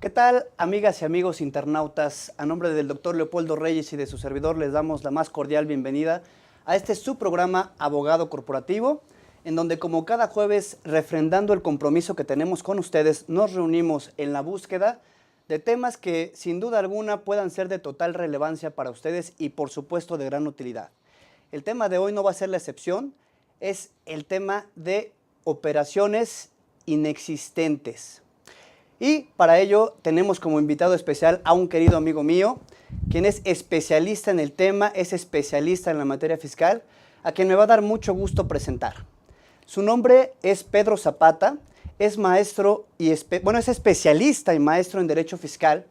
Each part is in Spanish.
¿Qué tal, amigas y amigos internautas? A nombre del doctor Leopoldo Reyes y de su servidor les damos la más cordial bienvenida a este su programa Abogado Corporativo, en donde como cada jueves, refrendando el compromiso que tenemos con ustedes, nos reunimos en la búsqueda de temas que sin duda alguna puedan ser de total relevancia para ustedes y por supuesto de gran utilidad. El tema de hoy no va a ser la excepción, es el tema de operaciones inexistentes. Y para ello tenemos como invitado especial a un querido amigo mío, quien es especialista en el tema, es especialista en la materia fiscal, a quien me va a dar mucho gusto presentar. Su nombre es Pedro Zapata, es maestro y es especialista y maestro en Derecho Fiscal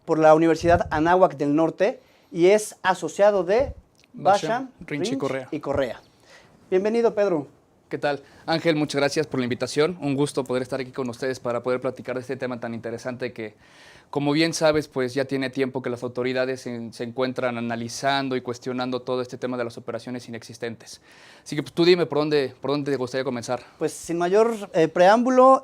por la Universidad Anáhuac del Norte y es asociado de Basham, Rinch y Correa. Bienvenido, Pedro. ¿Qué tal? Ángel, muchas gracias por la invitación. Un gusto poder estar aquí con ustedes para poder platicar de este tema tan interesante que, como bien sabes, pues ya tiene tiempo que las autoridades se encuentran analizando y cuestionando todo este tema de las operaciones inexistentes. Así que pues, tú dime por dónde te gustaría comenzar. Pues sin mayor preámbulo,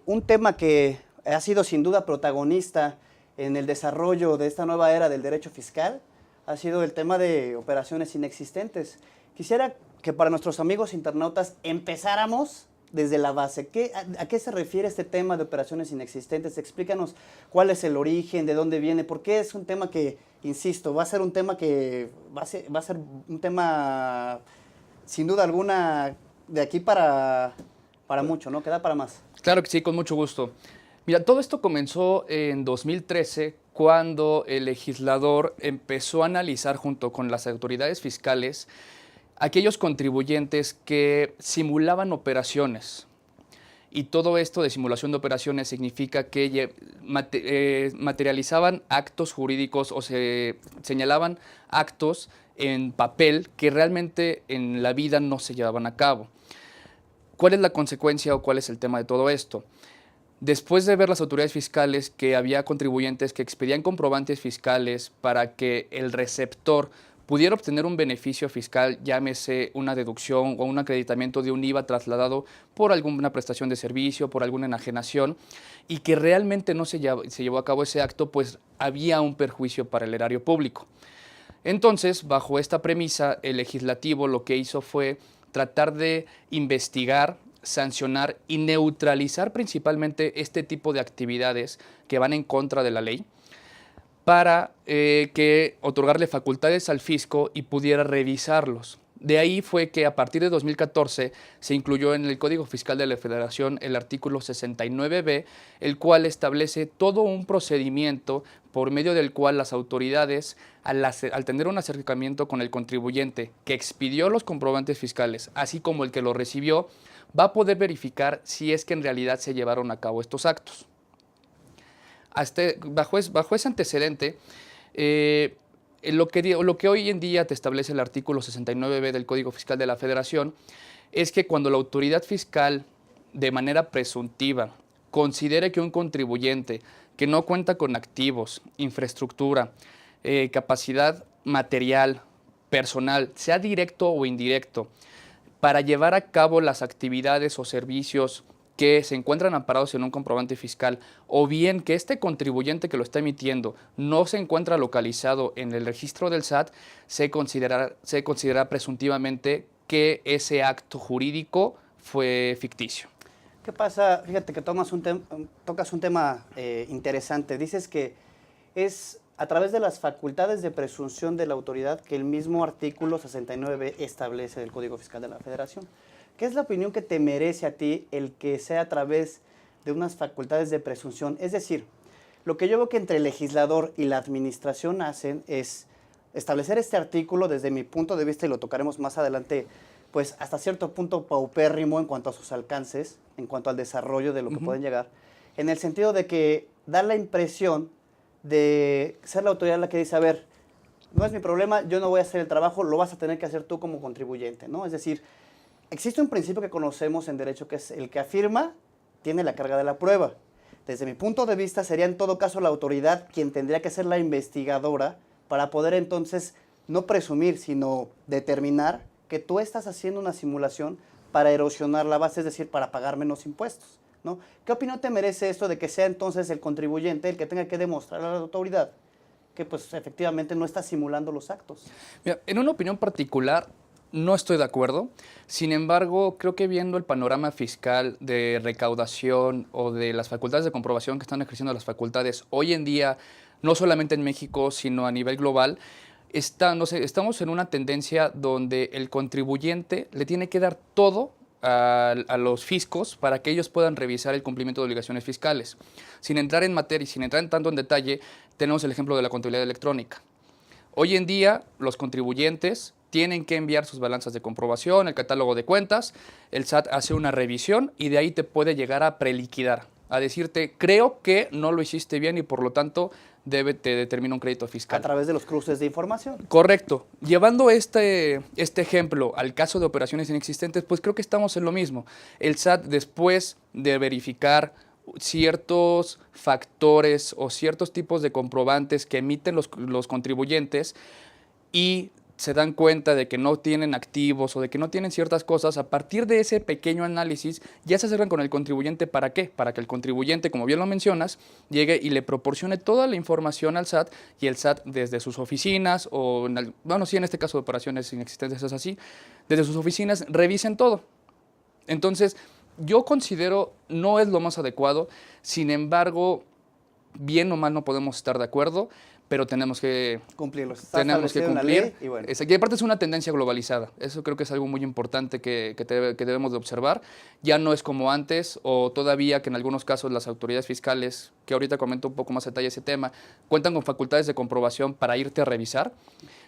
un tema que ha sido sin duda protagonista en el desarrollo de esta nueva era del derecho fiscal ha sido el tema de operaciones inexistentes. Quisiera que para nuestros amigos internautas empezáramos desde la base. ¿A qué se refiere este tema de operaciones inexistentes? Explícanos cuál es el origen, de dónde viene, porque es un tema que, insisto, va a ser un tema sin duda alguna de aquí para mucho, ¿no? Queda para más. Claro que sí, con mucho gusto. Mira, todo esto comenzó en 2013 cuando el legislador empezó a analizar junto con las autoridades fiscales aquellos contribuyentes que simulaban operaciones. Y todo esto de simulación de operaciones significa que materializaban actos jurídicos o se señalaban actos en papel que realmente en la vida no se llevaban a cabo. ¿Cuál es la consecuencia o cuál es el tema de todo esto? Después de ver las autoridades fiscales que había contribuyentes que expedían comprobantes fiscales para que el receptor pudiera obtener un beneficio fiscal, llámese una deducción o un acreditamiento de un IVA trasladado por alguna prestación de servicio, por alguna enajenación, y que realmente no se llevó a cabo ese acto, pues había un perjuicio para el erario público. Entonces, bajo esta premisa, el legislativo lo que hizo fue tratar de investigar, sancionar y neutralizar principalmente este tipo de actividades que van en contra de la ley, para otorgarle facultades al fisco y pudiera revisarlos. De ahí fue que a partir de 2014 se incluyó en el Código Fiscal de la Federación el artículo 69b, el cual establece todo un procedimiento por medio del cual las autoridades, al tener un acercamiento con el contribuyente que expidió los comprobantes fiscales, así como el que los recibió, va a poder verificar si es que en realidad se llevaron a cabo estos actos. Bajo ese antecedente, lo que hoy en día te establece el artículo 69b del Código Fiscal de la Federación es que cuando la autoridad fiscal, de manera presuntiva, considere que un contribuyente que no cuenta con activos, infraestructura, capacidad material, personal, sea directo o indirecto, para llevar a cabo las actividades o servicios que se encuentran amparados en un comprobante fiscal, o bien que este contribuyente que lo está emitiendo no se encuentra localizado en el registro del SAT, se considera presuntivamente que ese acto jurídico fue ficticio. ¿Qué pasa? Fíjate que tocas un tema interesante. Dices que es a través de las facultades de presunción de la autoridad que el mismo artículo 69b establece del Código Fiscal de la Federación. ¿Qué es la opinión que te merece a ti el que sea a través de unas facultades de presunción? Es decir, lo que yo veo que entre el legislador y la administración hacen es establecer este artículo desde mi punto de vista, y lo tocaremos más adelante, pues hasta cierto punto paupérrimo en cuanto a sus alcances, en cuanto al desarrollo de lo que pueden llegar, en el sentido de que da la impresión de ser la autoridad la que dice, a ver, no es mi problema, yo no voy a hacer el trabajo, lo vas a tener que hacer tú como contribuyente, ¿no? Es decir, existe un principio que conocemos en derecho que es el que afirma tiene la carga de la prueba. Desde mi punto de vista sería en todo caso la autoridad quien tendría que ser la investigadora para poder entonces no presumir, sino determinar que tú estás haciendo una simulación para erosionar la base, es decir, para pagar menos impuestos. ¿no? ¿Qué opinión te merece esto de que sea entonces el contribuyente el que tenga que demostrar a la autoridad que pues efectivamente no está simulando los actos? Mira, en una opinión particular, no estoy de acuerdo. Sin embargo, creo que viendo el panorama fiscal de recaudación o de las facultades de comprobación que están ejerciendo las facultades hoy en día, no solamente en México, sino a nivel global, no sé, estamos en una tendencia donde el contribuyente le tiene que dar todo a los fiscos para que ellos puedan revisar el cumplimiento de obligaciones fiscales. Sin entrar en materia y sin entrar en tanto en detalle, tenemos el ejemplo de la contabilidad electrónica. Hoy en día, los contribuyentes tienen que enviar sus balanzas de comprobación, el catálogo de cuentas, el SAT hace una revisión y de ahí te puede llegar a preliquidar, a decirte, creo que no lo hiciste bien y por lo tanto te determina un crédito fiscal. A través de los cruces de información. Correcto. Llevando este ejemplo al caso de operaciones inexistentes, pues creo que estamos en lo mismo. El SAT, después de verificar ciertos factores o ciertos tipos de comprobantes que emiten los contribuyentes y se dan cuenta de que no tienen activos o de que no tienen ciertas cosas, a partir de ese pequeño análisis ya se acercan con el contribuyente. ¿Para qué? Para que el contribuyente, como bien lo mencionas, llegue y le proporcione toda la información al SAT y el SAT desde sus oficinas o, bueno, sí, en este caso de operaciones inexistentes es así, desde sus oficinas revisen todo. Entonces, yo considero no es lo más adecuado, sin embargo, bien o mal no podemos estar de acuerdo, pero tenemos que cumplirlos. Tenemos que cumplir. Ley y bueno. Y aparte es una tendencia globalizada. Eso creo que es algo muy importante que debemos de observar. Ya no es como antes, o todavía que en algunos casos las autoridades fiscales, que ahorita comento un poco más a detalle ese tema, cuentan con facultades de comprobación para irte a revisar.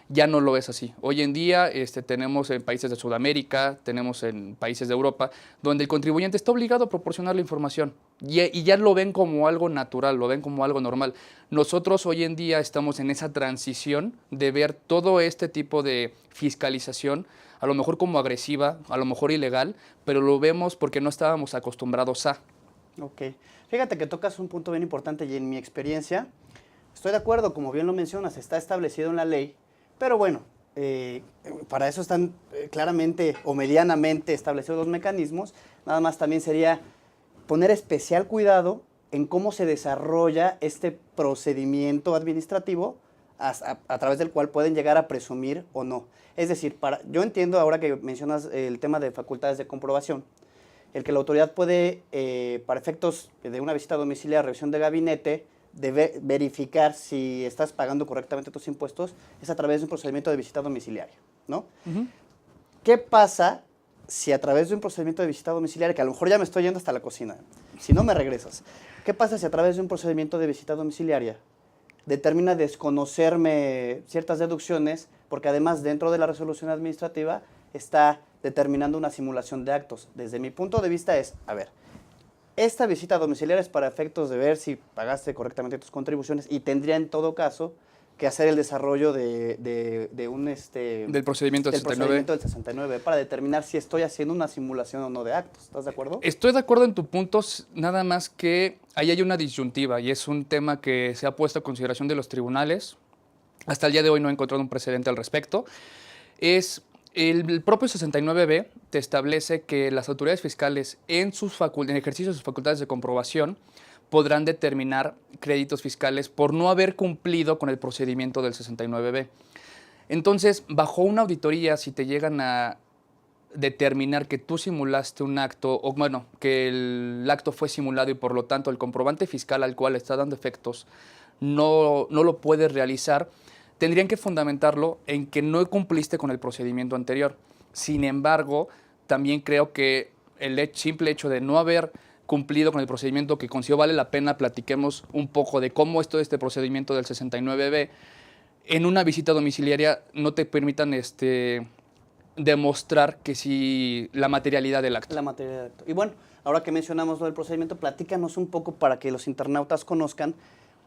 Ya no lo es así. Hoy en día tenemos en países de Sudamérica, tenemos en países de Europa, donde el contribuyente está obligado a proporcionar la información y ya lo ven como algo natural, lo ven como algo normal. Nosotros hoy en día estamos en esa transición de ver todo este tipo de fiscalización, a lo mejor como agresiva, a lo mejor ilegal, pero lo vemos porque no estábamos acostumbrados a. Ok. Fíjate que tocas un punto bien importante y en mi experiencia, estoy de acuerdo, como bien lo mencionas, está establecido en la ley. Pero bueno, para eso están claramente o medianamente establecidos los mecanismos. Nada más también sería poner especial cuidado en cómo se desarrolla este procedimiento administrativo a través del cual pueden llegar a presumir o no. Es decir, yo entiendo ahora que mencionas el tema de facultades de comprobación, el que la autoridad puede, para efectos de una visita domiciliaria, revisión de gabinete, de verificar si estás pagando correctamente tus impuestos, es a través de un procedimiento de visita domiciliaria, ¿no? Uh-huh. ¿Qué pasa si a través de un procedimiento de visita domiciliaria, que a lo mejor ya me estoy yendo hasta la cocina, si no me regresas, qué pasa si a través de un procedimiento de visita domiciliaria determina desconocerme ciertas deducciones, porque además dentro de la resolución administrativa está determinando una simulación de actos? Desde mi punto de vista es, a ver, esta visita domiciliaria es para efectos de ver si pagaste correctamente tus contribuciones y tendría en todo caso que hacer el desarrollo del procedimiento del 69. Procedimiento del 69 para determinar si estoy haciendo una simulación o no de actos. ¿Estás de acuerdo? Estoy de acuerdo en tu punto, nada más que ahí hay una disyuntiva y es un tema que se ha puesto a consideración de los tribunales. Hasta el día de hoy no he encontrado un precedente al respecto. El propio 69B te establece que las autoridades fiscales en ejercicio de sus facultades de comprobación podrán determinar créditos fiscales por no haber cumplido con el procedimiento del 69B. Entonces, bajo una auditoría, si te llegan a determinar que tú simulaste un acto, o bueno, que el acto fue simulado y por lo tanto el comprobante fiscal al cual está dando efectos no lo puedes realizar, tendrían que fundamentarlo en que no cumpliste con el procedimiento anterior. Sin embargo, también creo que el simple hecho de no haber cumplido con el procedimiento que considero vale la pena platiquemos un poco de cómo es todo este procedimiento del 69B, en una visita domiciliaria no te permitan demostrar que sí la materialidad del acto. La materialidad del acto. Y bueno, ahora que mencionamos lo del procedimiento, platícanos un poco para que los internautas conozcan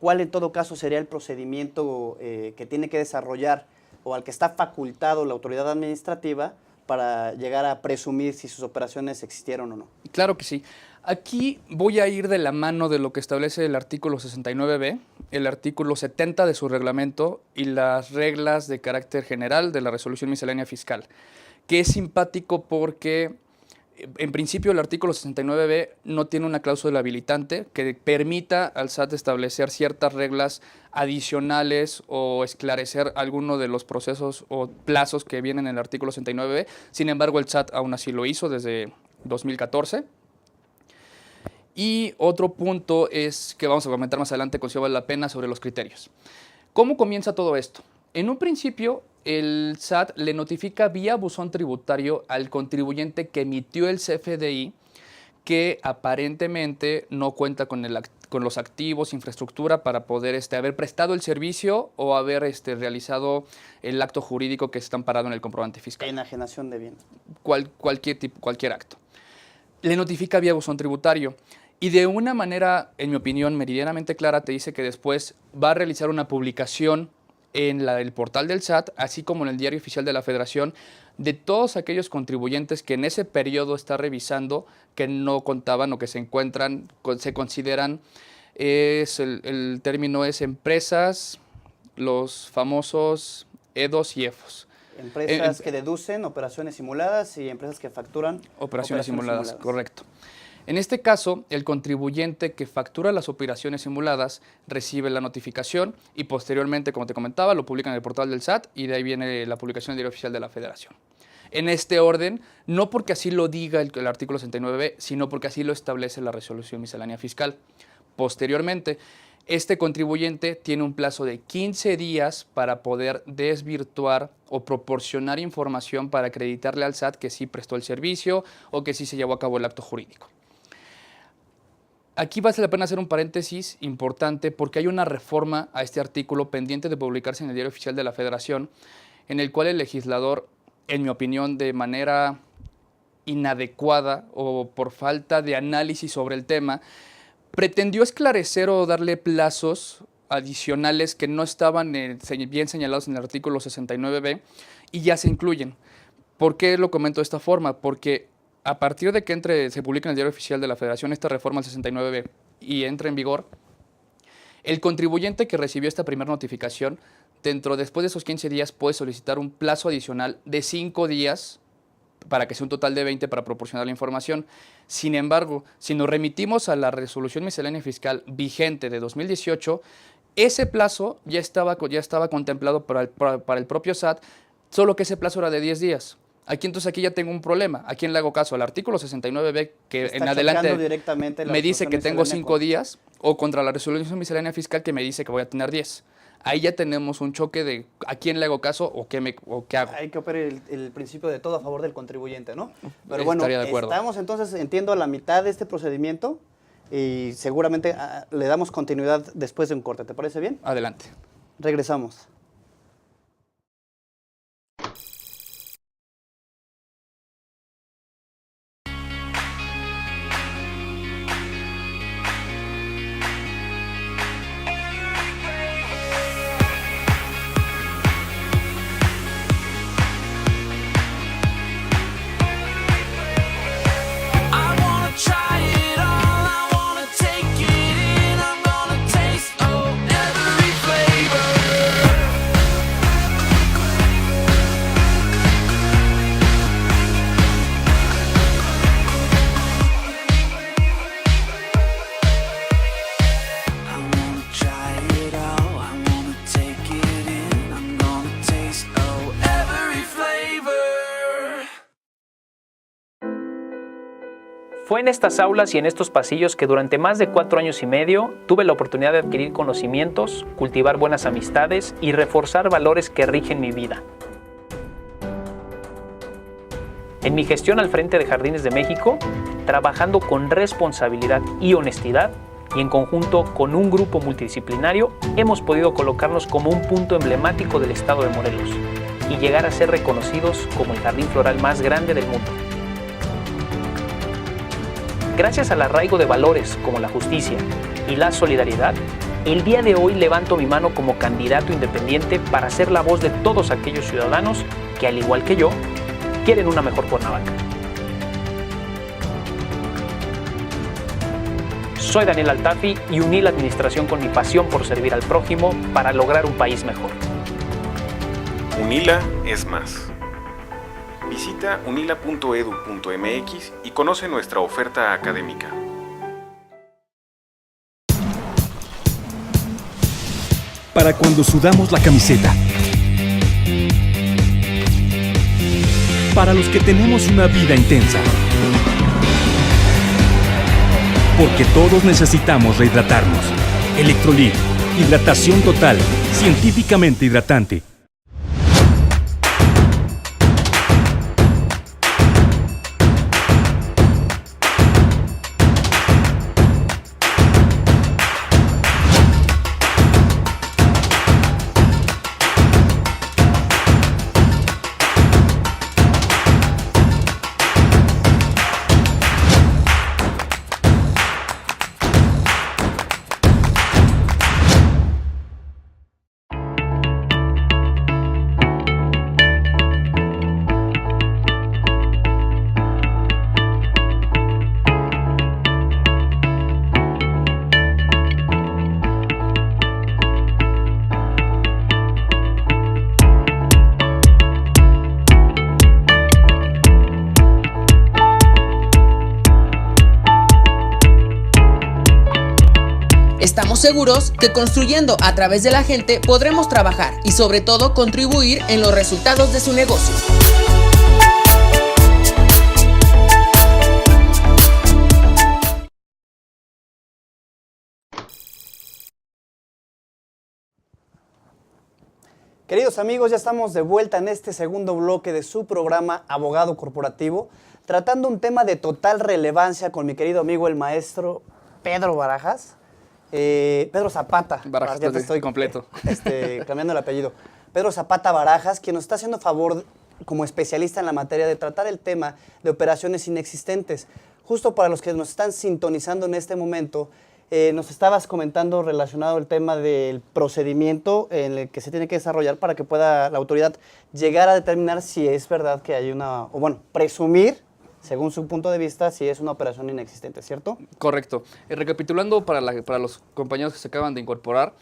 cuál en todo caso sería el procedimiento que tiene que desarrollar o al que está facultado la autoridad administrativa para llegar a presumir si sus operaciones existieron o no. Claro que sí. Aquí voy a ir de la mano de lo que establece el artículo 69B, el artículo 70 de su reglamento y las reglas de carácter general de la resolución miscelánea fiscal, que es simpático porque En principio, el artículo 69b no tiene una cláusula habilitante que permita al SAT establecer ciertas reglas adicionales o esclarecer alguno de los procesos o plazos que vienen en el artículo 69b. Sin embargo, el SAT aún así lo hizo desde 2014. Y otro punto es que vamos a comentar más adelante, considero vale la pena, sobre los criterios. ¿Cómo comienza todo esto? En un principio, el SAT le notifica vía buzón tributario al contribuyente que emitió el CFDI que aparentemente no cuenta con los activos, infraestructura para poder haber prestado el servicio o haber realizado el acto jurídico que está amparado en el comprobante fiscal. Enajenación de bienes. Cualquier acto. Le notifica vía buzón tributario. Y de una manera, en mi opinión, meridianamente clara, te dice que después va a realizar una publicación en el portal del SAT, así como en el Diario Oficial de la Federación, de todos aquellos contribuyentes que en ese periodo está revisando, que no contaban o que se consideran, el término es empresas, los famosos EDOS y EFOS. Empresas que deducen operaciones simuladas y empresas que facturan operaciones simuladas, correcto. En este caso, el contribuyente que factura las operaciones simuladas recibe la notificación y posteriormente, como te comentaba, lo publica en el portal del SAT y de ahí viene la publicación en el Diario Oficial de la Federación. En este orden, no porque así lo diga el artículo 69b, sino porque así lo establece la resolución miscelánea fiscal. Posteriormente, este contribuyente tiene un plazo de 15 días para poder desvirtuar o proporcionar información para acreditarle al SAT que sí prestó el servicio o que sí se llevó a cabo el acto jurídico. Aquí vale la pena hacer un paréntesis importante porque hay una reforma a este artículo pendiente de publicarse en el Diario Oficial de la Federación, en el cual el legislador, en mi opinión, de manera inadecuada o por falta de análisis sobre el tema, pretendió esclarecer o darle plazos adicionales que no estaban bien señalados en el artículo 69b y ya se incluyen. ¿Por qué lo comento de esta forma? Porque a partir de que se publica en el Diario Oficial de la Federación esta reforma al 69b y entre en vigor, el contribuyente que recibió esta primera notificación, después de esos 15 días, puede solicitar un plazo adicional de 5 días para que sea un total de 20 para proporcionar la información. Sin embargo, si nos remitimos a la resolución miscelánea fiscal vigente de 2018, ese plazo ya estaba contemplado para el propio SAT, solo que ese plazo era de 10 días. Aquí ya tengo un problema. ¿A quién le hago caso? Al artículo 69b, que en adelante me dice que tengo 5 días, o contra la resolución miscelánea fiscal que me dice que voy a tener 10. Ahí ya tenemos un choque de a quién le hago caso o qué hago. Hay que operar el principio de todo a favor del contribuyente, ¿no? Pero bueno, de acuerdo. Estamos entonces, entiendo, a la mitad de este procedimiento y seguramente le damos continuidad después de un corte. ¿Te parece bien? Adelante. Regresamos. Fue en estas aulas y en estos pasillos que durante más de 4 años y medio tuve la oportunidad de adquirir conocimientos, cultivar buenas amistades y reforzar valores que rigen mi vida. En mi gestión al frente de Jardines de México, trabajando con responsabilidad y honestidad y en conjunto con un grupo multidisciplinario, hemos podido colocarnos como un punto emblemático del estado de Morelos y llegar a ser reconocidos como el jardín floral más grande del mundo. Gracias al arraigo de valores como la justicia y la solidaridad, el día de hoy levanto mi mano como candidato independiente para ser la voz de todos aquellos ciudadanos que, al igual que yo, quieren una mejor Cuernavaca. Soy Daniel Altafi y uní la administración con mi pasión por servir al prójimo para lograr un país mejor. UNILA es más. Visita unila.edu.mx y conoce nuestra oferta académica. Para cuando sudamos la camiseta. Para los que tenemos una vida intensa. Porque todos necesitamos rehidratarnos. Electrolit, hidratación total, científicamente hidratante. Estamos seguros que construyendo a través de la gente podremos trabajar y sobre todo contribuir en los resultados de su negocio. Queridos amigos, ya estamos de vuelta en este segundo bloque de su programa Abogado Corporativo, tratando un tema de total relevancia con mi querido amigo el maestro Pedro Barajas. Pedro Zapata. Barajas, ya te estoy completo. Cambiando el apellido. Pedro Zapata Barajas, quien nos está haciendo favor como especialista en la materia de tratar el tema de operaciones inexistentes. Justo para los que nos están sintonizando en este momento, nos estabas comentando relacionado el tema del procedimiento en el que se tiene que desarrollar para que pueda la autoridad llegar a determinar si es verdad que hay una, o bueno, presumir, según su punto de vista, si es una operación inexistente, ¿cierto? Correcto. Recapitulando para los compañeros que se acaban de incorporar,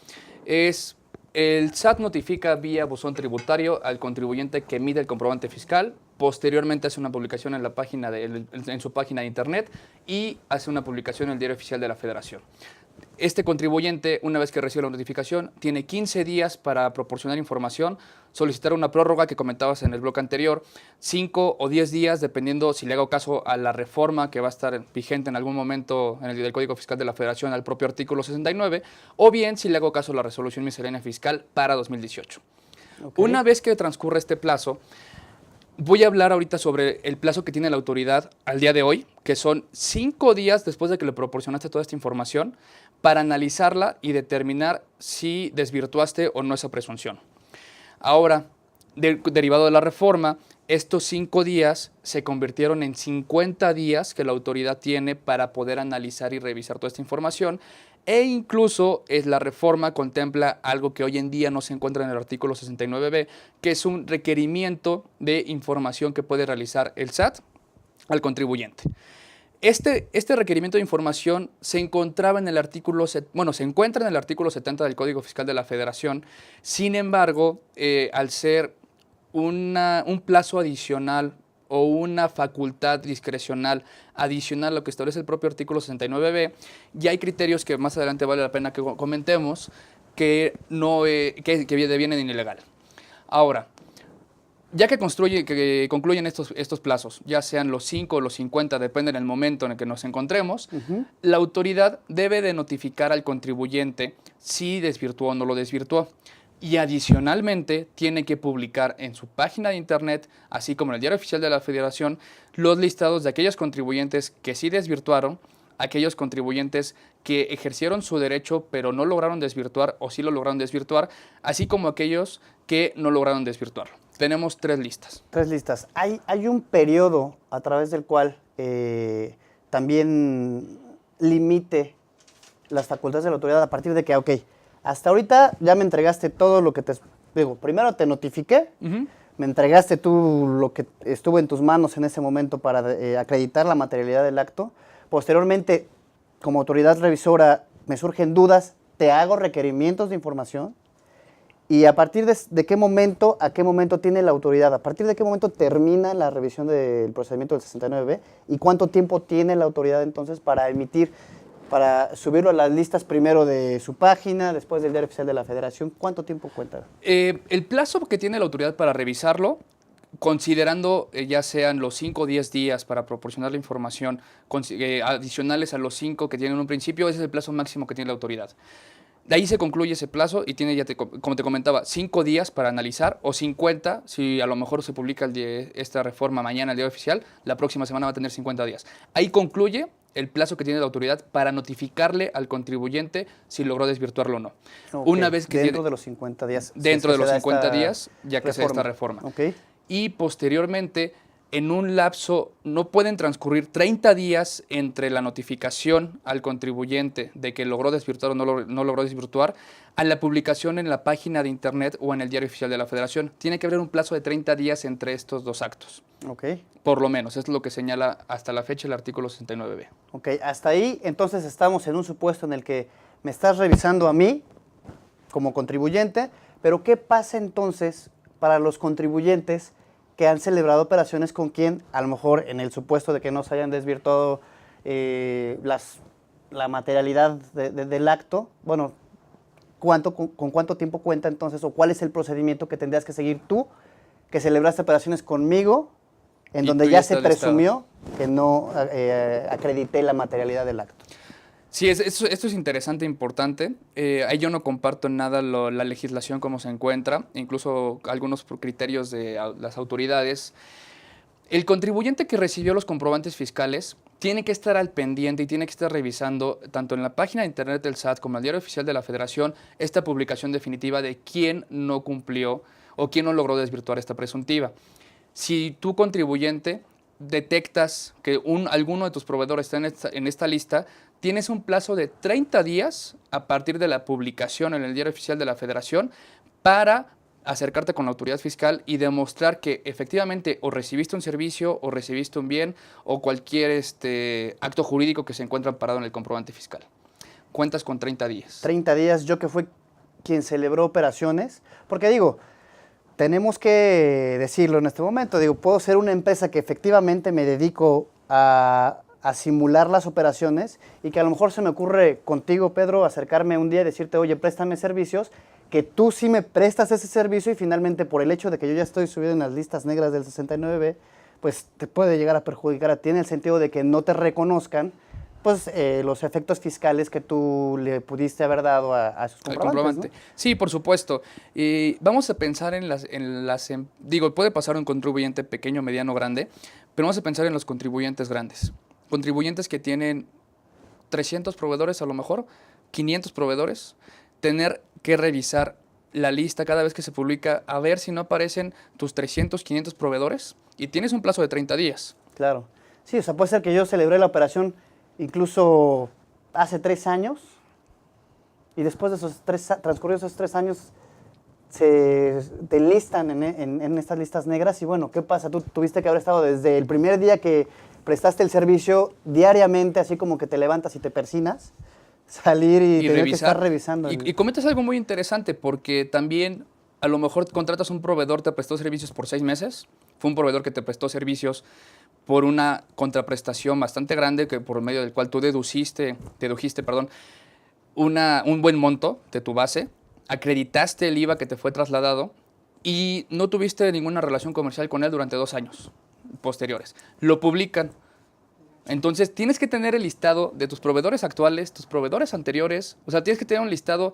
es el SAT notifica vía buzón tributario al contribuyente que emite el comprobante fiscal, posteriormente hace una publicación en, en su página de internet y hace una publicación en el Diario Oficial de la Federación. Este contribuyente, una vez que recibe la notificación, tiene 15 días para proporcionar información, solicitar una prórroga que comentabas en el bloque anterior, 5 o 10 días, dependiendo si le hago caso a la reforma que va a estar vigente en algún momento en el Código Fiscal de la Federación al propio artículo 69, o bien si le hago caso a la resolución miscelánea fiscal para 2018. Okay. Una vez que transcurre este plazo, voy a hablar ahorita sobre el plazo que tiene la autoridad al día de hoy, que son 5 días después de que le proporcionaste toda esta información, para analizarla y determinar si desvirtuaste o no esa presunción. Ahora, derivado de la reforma, estos 5 días se convirtieron en 50 días que la autoridad tiene para poder analizar y revisar toda esta información, e incluso la reforma contempla algo que hoy en día no se encuentra en el artículo 69b, que es un requerimiento de información que puede realizar el SAT al contribuyente. Este requerimiento de información se encontraba en el artículo, se encuentra en el artículo 70 del Código Fiscal de la Federación. Sin embargo, al ser un plazo adicional o una facultad discrecional adicional a lo que establece el propio artículo 69b, ya hay criterios que más adelante vale la pena que comentemos que devienen ilegal. Ahora, ya que concluyen estos plazos, ya sean los 5 o los 50, depende del momento en el que nos encontremos, la autoridad debe de notificar al contribuyente si desvirtuó o no lo desvirtuó. Y adicionalmente tiene que publicar en su página de internet, así como en el Diario Oficial de la Federación, los listados de aquellos contribuyentes que sí desvirtuaron, aquellos contribuyentes que ejercieron su derecho pero no lograron desvirtuar o sí lo lograron desvirtuar, así como aquellos que no lograron desvirtuarlo. Tenemos 3 listas. 3 listas. Hay un periodo a través del cual también limite las facultades de la autoridad a partir de que, ok, hasta ahorita ya me entregaste todo lo que te... Digo, primero te notifiqué, me entregaste tú lo que estuvo en tus manos en ese momento para acreditar la materialidad del acto. Posteriormente, como autoridad revisora, me surgen dudas, te hago requerimientos de información ¿Y a partir de qué momento, a qué momento tiene la autoridad? ¿A partir de qué momento termina la revisión del procedimiento del 69B? ¿Y cuánto tiempo tiene la autoridad entonces para para subirlo a las listas primero de su página, después del Diario Oficial de la Federación? ¿Cuánto tiempo cuenta? El plazo que tiene la autoridad para revisarlo, considerando ya sean los 5 o 10 días para proporcionar la información adicionales a los 5 que tienen en un principio, ese es el plazo máximo que tiene la autoridad. De ahí se concluye ese plazo y tiene, como te comentaba, 5 días para analizar o 50, si a lo mejor se publica esta reforma mañana el Diario Oficial, la próxima semana va a tener 50 días. Ahí concluye el plazo que tiene la autoridad para notificarle al contribuyente si logró desvirtuarlo o no. Okay. Una vez que dentro de los 50 días. Dentro de los 50 días, ya que se da esta reforma. Okay. Y posteriormente, en un lapso, no pueden transcurrir 30 días entre la notificación al contribuyente de que logró desvirtuar o no logró desvirtuar, a la publicación en la página de internet o en el Diario Oficial de la Federación. Tiene que haber un plazo de 30 días entre estos dos actos. Okay. Por lo menos, es lo que señala hasta la fecha el artículo 69B. Ok, hasta ahí entonces estamos en un supuesto en el que me estás revisando a mí como contribuyente, pero ¿qué pasa entonces para los contribuyentes que han celebrado operaciones con quien, a lo mejor en el supuesto de que no se hayan desvirtuado la materialidad del acto? Bueno, ¿con cuánto tiempo cuenta entonces o cuál es el procedimiento que tendrías que seguir tú, que celebraste operaciones conmigo, en donde ya se presumió que no acredité la materialidad del acto? Sí, esto es interesante e importante. Ahí yo no comparto en nada la legislación como se encuentra, incluso algunos criterios de las autoridades. El contribuyente que recibió los comprobantes fiscales tiene que estar al pendiente y tiene que estar revisando tanto en la página de internet del SAT como en el Diario Oficial de la Federación esta publicación definitiva de quién no cumplió o quién no logró desvirtuar esta presuntiva. Si tu contribuyente detectas que alguno de tus proveedores está en esta lista, tienes un plazo de 30 días a partir de la publicación en el Diario Oficial de la Federación para acercarte con la autoridad fiscal y demostrar que efectivamente o recibiste un servicio o recibiste un bien o cualquier acto jurídico que se encuentra amparado en el comprobante fiscal. Cuentas con 30 días. 30 días, yo que fui quien celebró operaciones, porque digo, tenemos que decirlo en este momento, puedo ser una empresa que efectivamente me dedico a simular las operaciones y que a lo mejor se me ocurre contigo, Pedro, acercarme un día y decirte, oye, préstame servicios, que tú sí me prestas ese servicio y finalmente por el hecho de que yo ya estoy subido en las listas negras del 69B, pues te puede llegar a perjudicar a ti en el sentido de que no te reconozcan pues los efectos fiscales que tú le pudiste haber dado a esos comprobantes, ¿no? Sí, por supuesto. Vamos a pensar puede pasar un contribuyente pequeño, mediano, grande, pero vamos a pensar en los contribuyentes grandes. Contribuyentes que tienen 300 proveedores a lo mejor, 500 proveedores, tener que revisar la lista cada vez que se publica a ver si no aparecen tus 300, 500 proveedores y tienes un plazo de 30 días. Claro. Sí, o sea, puede ser que yo celebré la operación incluso hace 3 años y después de transcurridos esos 3 años te enlistan en estas listas negras y bueno, ¿qué pasa? Tú tuviste que haber estado desde el primer día que prestaste el servicio diariamente, así como que te levantas y te persinas, salir y tener que estar revisando. Y comentas algo muy interesante porque también a lo mejor contratas un proveedor, te prestó servicios por 6 meses, fue un proveedor que te prestó servicios por una contraprestación bastante grande que por medio del cual tú dedujiste un buen monto de tu base, acreditaste el IVA que te fue trasladado y no tuviste ninguna relación comercial con él durante 2 años posteriores. Lo publican. Entonces tienes que tener el listado de tus proveedores actuales, tus proveedores anteriores, o sea, tienes que tener un listado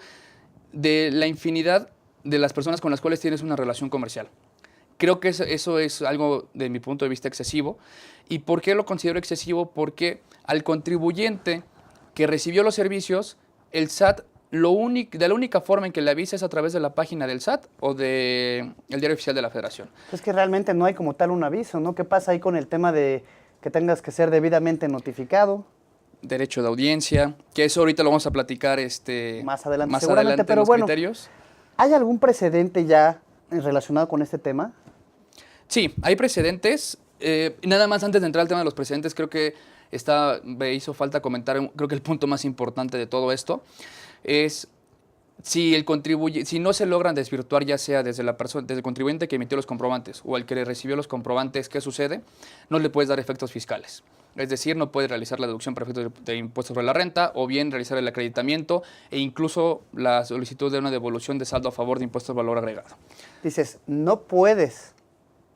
de la infinidad de las personas con las cuales tienes una relación comercial. Creo que eso es algo, de mi punto de vista, excesivo. ¿Y por qué lo considero excesivo? Porque al contribuyente que recibió los servicios, el SAT, de la única forma en que le avisa es a través de la página del SAT o del Diario Oficial de la Federación. Es que realmente no hay como tal un aviso, ¿no? ¿Qué pasa ahí con el tema de que tengas que ser debidamente notificado? Derecho de audiencia, que eso ahorita lo vamos a platicar más adelante, seguramente pero en los bueno, criterios. ¿Hay algún precedente ya relacionado con este tema? Sí, hay precedentes. Nada más antes de entrar al tema de los precedentes, creo que me hizo falta comentar, creo que el punto más importante de todo esto es Si no se logran desvirtuar, ya sea desde el contribuyente que emitió los comprobantes o el que le recibió los comprobantes, ¿qué sucede? No le puedes dar efectos fiscales. Es decir, no puedes realizar la deducción por efectos de impuestos sobre la renta o bien realizar el acreditamiento e incluso la solicitud de una devolución de saldo a favor de impuestos de valor agregado. Dices, no puedes,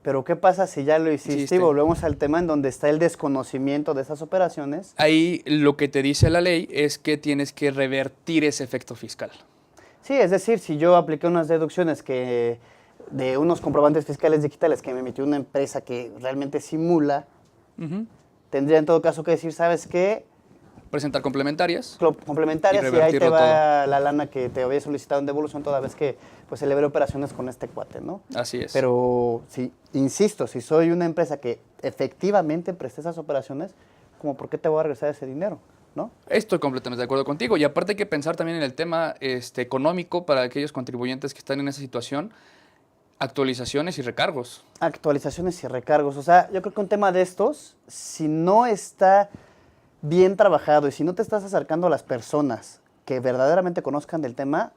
pero ¿qué pasa si ya lo hiciste? Y volvemos al tema en donde está el desconocimiento de esas operaciones. Ahí lo que te dice la ley es que tienes que revertir ese efecto fiscal. Sí, es decir, si yo apliqué unas deducciones de unos comprobantes fiscales digitales que me emitió una empresa que realmente simula, tendría en todo caso que decir, ¿sabes qué? Presentar complementarias. Complementarias y ahí te va la lana que te había solicitado en devolución toda vez que pues celebré operaciones con este cuate, ¿no? Así es. Pero, insisto, si soy una empresa que efectivamente presté esas operaciones, ¿cómo por qué te voy a regresar ese dinero? ¿No? Estoy completamente de acuerdo contigo y aparte hay que pensar también en el tema económico para aquellos contribuyentes que están en esa situación, actualizaciones y recargos. Actualizaciones y recargos, o sea, yo creo que un tema de estos, si no está bien trabajado y si no te estás acercando a las personas que verdaderamente conozcan del tema,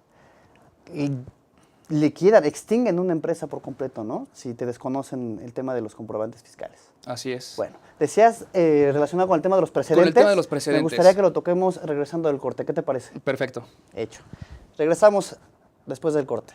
extinguen una empresa por completo, ¿no? Si te desconocen el tema de los comprobantes fiscales. Así es. Bueno, decías relacionado con el tema de los precedentes. Con el tema de los precedentes. Me gustaría que lo toquemos regresando del corte. ¿Qué te parece? Perfecto. Hecho. Regresamos después del corte.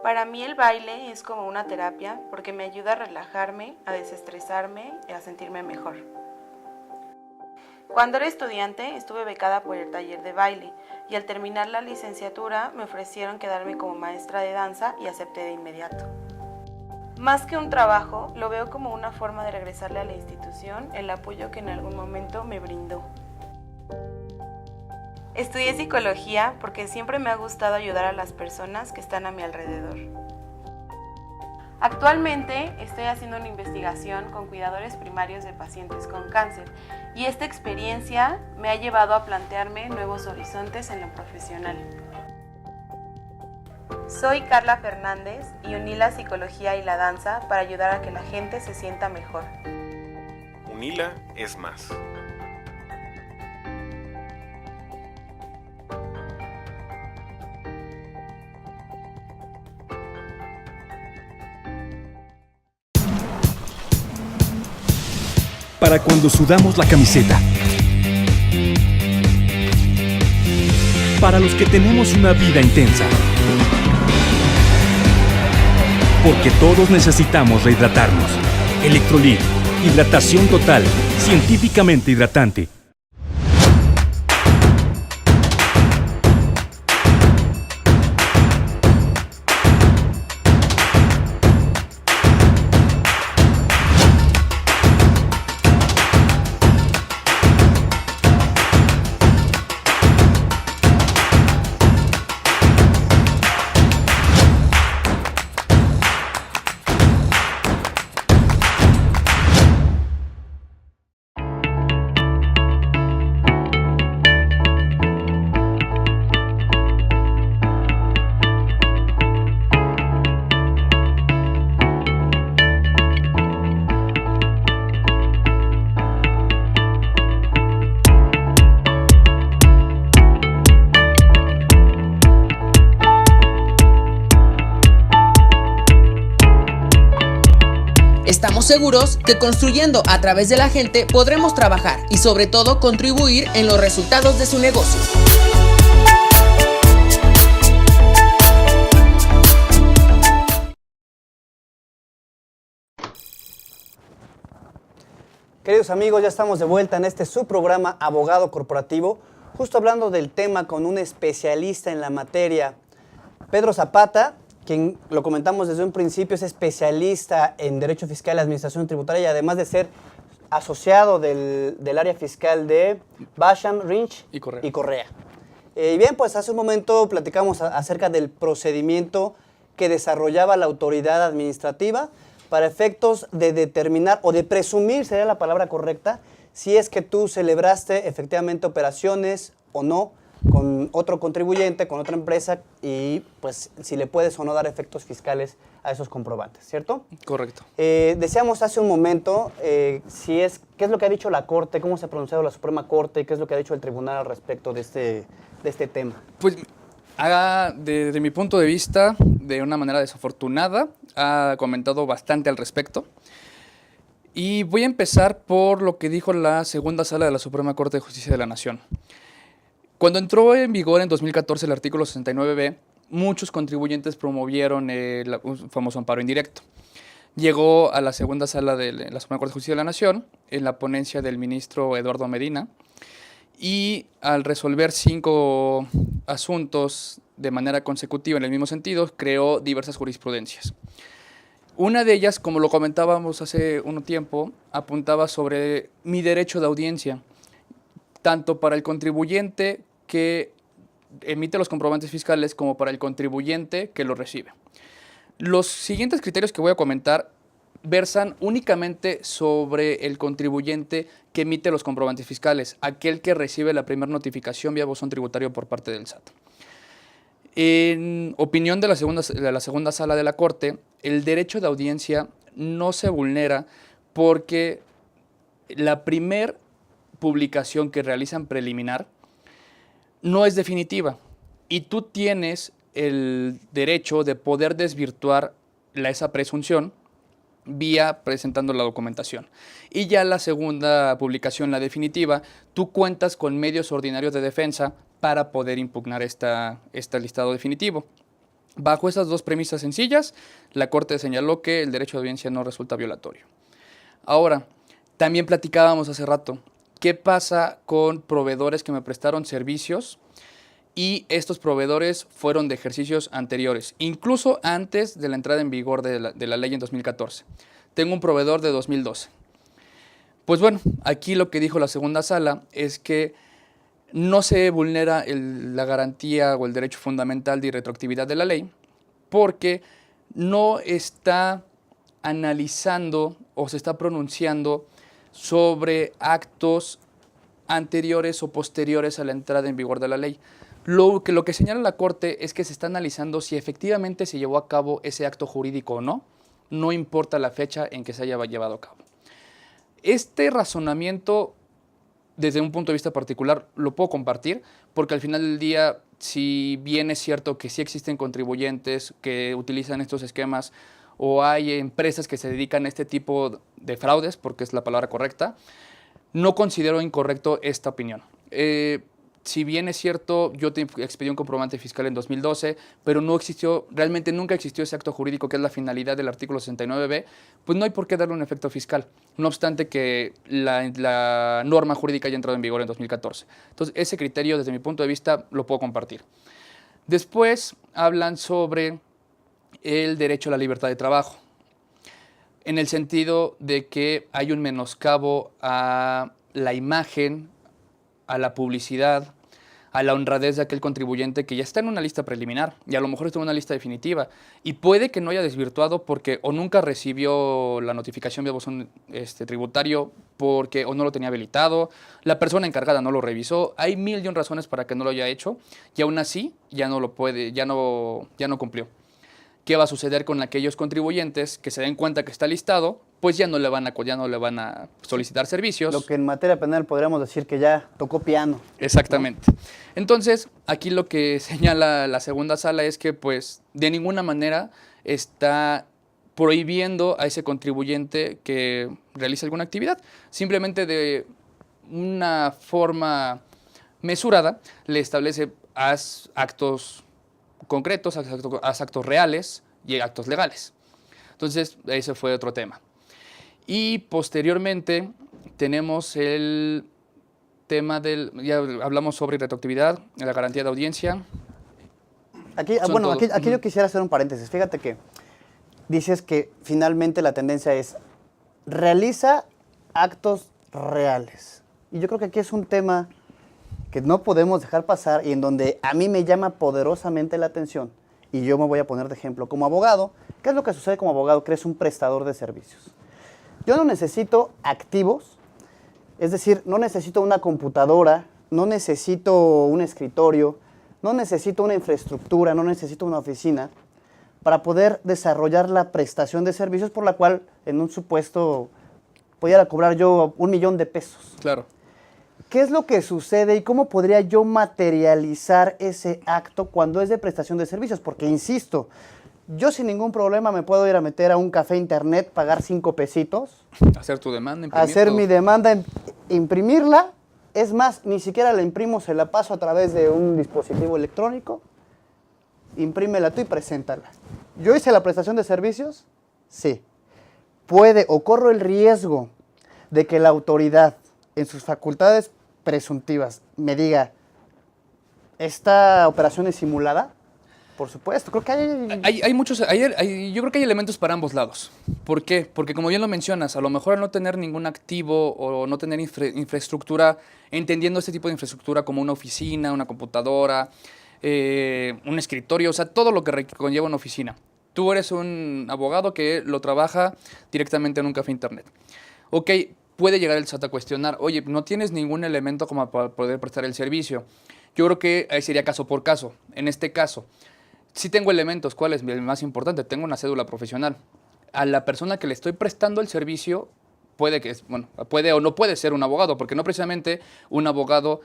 Para mí el baile es como una terapia porque me ayuda a relajarme, a desestresarme y a sentirme mejor. Cuando era estudiante estuve becada por el taller de baile y al terminar la licenciatura me ofrecieron quedarme como maestra de danza y acepté de inmediato. Más que un trabajo, lo veo como una forma de regresarle a la institución el apoyo que en algún momento me brindó. Estudié psicología porque siempre me ha gustado ayudar a las personas que están a mi alrededor. Actualmente estoy haciendo una investigación con cuidadores primarios de pacientes con cáncer y esta experiencia me ha llevado a plantearme nuevos horizontes en lo profesional. Soy Carla Fernández y uní la psicología y la danza para ayudar a que la gente se sienta mejor. UNILA es más. Para cuando sudamos la camiseta. Para los que tenemos una vida intensa. Porque todos necesitamos rehidratarnos. Electrolit, hidratación total, científicamente hidratante. Estamos seguros que construyendo a través de la gente podremos trabajar y sobre todo contribuir en los resultados de su negocio. Queridos amigos, ya estamos de vuelta en este su programa Abogado Corporativo, justo hablando del tema con un especialista en la materia, Pedro Zapata, quien lo comentamos desde un principio, es especialista en Derecho Fiscal y Administración Tributaria y además de ser asociado del área fiscal de Basham, Rynch Y Correa. Y bien, pues hace un momento platicamos acerca del procedimiento que desarrollaba la autoridad administrativa para efectos de determinar o de presumir, sería la palabra correcta, si es que tú celebraste efectivamente operaciones o no con otro contribuyente, con otra empresa y pues si le puedes o no dar efectos fiscales a esos comprobantes, ¿cierto? Correcto. Decíamos hace un momento qué es lo que ha dicho la Corte, cómo se ha pronunciado la Suprema Corte y qué es lo que ha dicho el Tribunal al respecto de este tema. Pues desde mi punto de vista, de una manera desafortunada, ha comentado bastante al respecto. Y voy a empezar por lo que dijo la segunda sala de la Suprema Corte de Justicia de la Nación. Cuando entró en vigor en 2014 el artículo 69b, muchos contribuyentes promovieron el famoso amparo indirecto. Llegó a la segunda sala de la Suprema Corte de Justicia de la Nación, en la ponencia del ministro Eduardo Medina, y al resolver 5 asuntos de manera consecutiva en el mismo sentido, creó diversas jurisprudencias. Una de ellas, como lo comentábamos hace un tiempo, apuntaba sobre mi derecho de audiencia, tanto para el contribuyente que emite los comprobantes fiscales como para el contribuyente que los recibe. Los siguientes criterios que voy a comentar versan únicamente sobre el contribuyente que emite los comprobantes fiscales, aquel que recibe la primera notificación vía buzón tributario por parte del SAT. En opinión de la segunda sala de la Corte, el derecho de audiencia no se vulnera porque la primer publicación que realizan preliminar no es definitiva y tú tienes el derecho de poder desvirtuar esa presunción vía presentando la documentación. Y ya la segunda publicación, la definitiva, tú cuentas con medios ordinarios de defensa para poder impugnar este listado definitivo. Bajo esas dos premisas sencillas, la Corte señaló que el derecho de audiencia no resulta violatorio. Ahora, también platicábamos hace rato, ¿qué pasa con proveedores que me prestaron servicios y estos proveedores fueron de ejercicios anteriores, incluso antes de la entrada en vigor de la ley en 2014? Tengo un proveedor de 2012. Pues bueno, aquí lo que dijo la segunda sala es que no se vulnera la garantía o el derecho fundamental de irretroactividad de la ley porque no está analizando o se está pronunciando sobre actos anteriores o posteriores a la entrada en vigor de la ley. Lo que señala la Corte es que se está analizando si efectivamente se llevó a cabo ese acto jurídico o no, no importa la fecha en que se haya llevado a cabo. Este razonamiento, desde un punto de vista particular, lo puedo compartir, porque al final del día, si bien es cierto que sí existen contribuyentes que utilizan estos esquemas o hay empresas que se dedican a este tipo de fraudes, porque es la palabra correcta, no considero incorrecto esta opinión. Si bien es cierto, yo expedí un comprobante fiscal en 2012, pero realmente nunca existió ese acto jurídico que es la finalidad del artículo 69b, pues no hay por qué darle un efecto fiscal, no obstante que la norma jurídica haya entrado en vigor en 2014. Entonces, ese criterio, desde mi punto de vista, lo puedo compartir. Después, hablan sobre el derecho a la libertad de trabajo, en el sentido de que hay un menoscabo a la imagen, a la publicidad, a la honradez de aquel contribuyente que ya está en una lista preliminar y a lo mejor está en una lista definitiva y puede que no haya desvirtuado porque o nunca recibió la notificación vía buzón tributario porque o no lo tenía habilitado, la persona encargada no lo revisó, hay 1,000,000 razones para que no lo haya hecho y aún así ya no cumplió. ¿Qué va a suceder con aquellos contribuyentes que se den cuenta que está listado? Pues ya no le van a solicitar servicios. Lo que en materia penal podríamos decir que ya tocó piano. Exactamente. Entonces, aquí lo que señala la segunda sala es que pues de ninguna manera está prohibiendo a ese contribuyente que realice alguna actividad. Simplemente de una forma mesurada le establece haz actos concretos, haz actos reales y actos legales. Entonces, ese fue otro tema. Y posteriormente, tenemos el tema ya hablamos sobre retroactividad, la garantía de audiencia. Aquí, Son bueno, todos. aquí yo quisiera hacer un paréntesis. Fíjate que dices que finalmente la tendencia es realiza actos reales. Y yo creo que aquí es un tema que no podemos dejar pasar y en donde a mí me llama poderosamente la atención. Y yo me voy a poner de ejemplo. Como abogado, ¿qué es lo que sucede como abogado? Que eres un prestador de servicios. Yo no necesito activos, es decir, no necesito una computadora, no necesito un escritorio, no necesito una infraestructura, no necesito una oficina para poder desarrollar la prestación de servicios por la cual en un supuesto pudiera cobrar yo 1 millón de pesos. Claro. ¿Qué es lo que sucede y cómo podría yo materializar ese acto cuando es de prestación de servicios? Porque, insisto, yo sin ningún problema me puedo ir a meter a un café internet, pagar 5 pesitos, Hacer tu demanda, imprimir hacer todo. mi demanda, imprimirla. Es más, ni siquiera la imprimo, se la paso a través de un dispositivo electrónico. Imprímela tú y preséntala. ¿Yo hice la prestación de servicios? Sí. Puede o corro el riesgo de que la autoridad, en sus facultades presuntivas, me diga, ¿esta operación es simulada? Por supuesto, creo que Hay muchos, yo creo que hay elementos para ambos lados. ¿Por qué? Porque como bien lo mencionas, a lo mejor al no tener ningún activo o no tener infraestructura, entendiendo este tipo de infraestructura como una oficina, una computadora, un escritorio, o sea, todo lo que conlleva una oficina. Tú eres un abogado que lo trabaja directamente en un café internet. Ok, puede llegar el SAT a cuestionar, oye, no tienes ningún elemento como para poder prestar el servicio. Yo creo que ahí sería caso por caso. En este caso, sí tengo elementos. ¿Cuál es el más importante? Tengo una cédula profesional. A la persona que le estoy prestando el servicio puede o no puede ser un abogado, porque no precisamente un abogado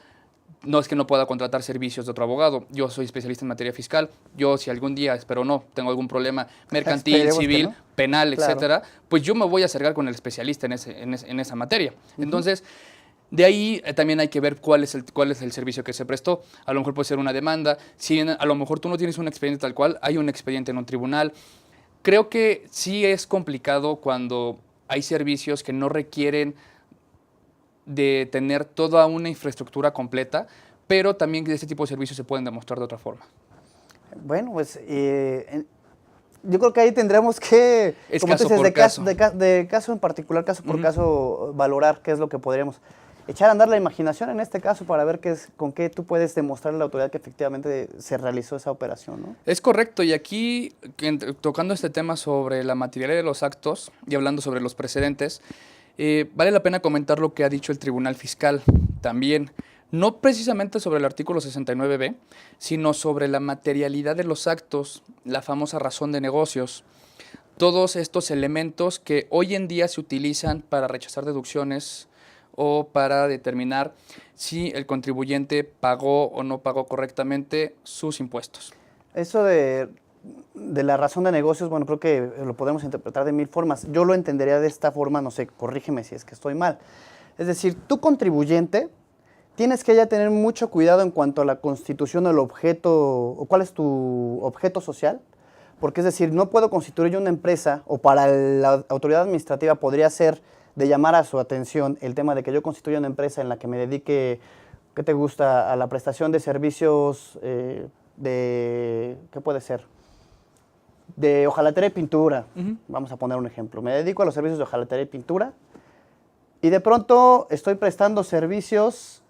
no es que no pueda contratar servicios de otro abogado. Yo soy especialista en materia fiscal. Yo, si algún día, espero no, tengo algún problema mercantil, Esperemos que civil, no. penal, Claro. etcétera, pues yo me voy a acercar con el especialista en esa materia. Entonces, de ahí también hay que ver cuál es el servicio que se prestó. A lo mejor puede ser una demanda. Si a lo mejor tú no tienes un expediente tal cual, hay un expediente en un tribunal. Creo que sí es complicado cuando hay servicios que no requieren de tener toda una infraestructura completa, pero también que este tipo de servicios se pueden demostrar de otra forma. Bueno, pues yo creo que ahí tendremos que, Es como tú caso dices, por caso. de caso en particular, caso por caso, valorar qué es lo que podríamos echar a andar la imaginación en este caso para ver con qué tú puedes demostrar a la autoridad que efectivamente se realizó esa operación, ¿no? Es correcto, y aquí, tocando este tema sobre la materialidad de los actos y hablando sobre los precedentes, vale la pena comentar lo que ha dicho el Tribunal Fiscal también, no precisamente sobre el artículo 69b, sino sobre la materialidad de los actos, la famosa razón de negocios, todos estos elementos que hoy en día se utilizan para rechazar deducciones o para determinar si el contribuyente pagó o no pagó correctamente sus impuestos. Eso de la razón de negocios, bueno, creo que lo podemos interpretar de 1000 formas. Yo lo entendería de esta forma, no sé, corrígeme si es que estoy mal. Es decir, tú contribuyente tienes que ya tener mucho cuidado en cuanto a la constitución del objeto, o cuál es tu objeto social, porque es decir, no puedo constituir yo una empresa, o para la autoridad administrativa podría ser de llamar a su atención el tema de que yo constituya una empresa en la que me dedique, ¿qué te gusta?, a la prestación de servicios ¿qué puede ser?, de hojalatería y pintura. Vamos a poner un ejemplo. Me dedico a los servicios de hojalatería y pintura y de pronto estoy prestando servicios,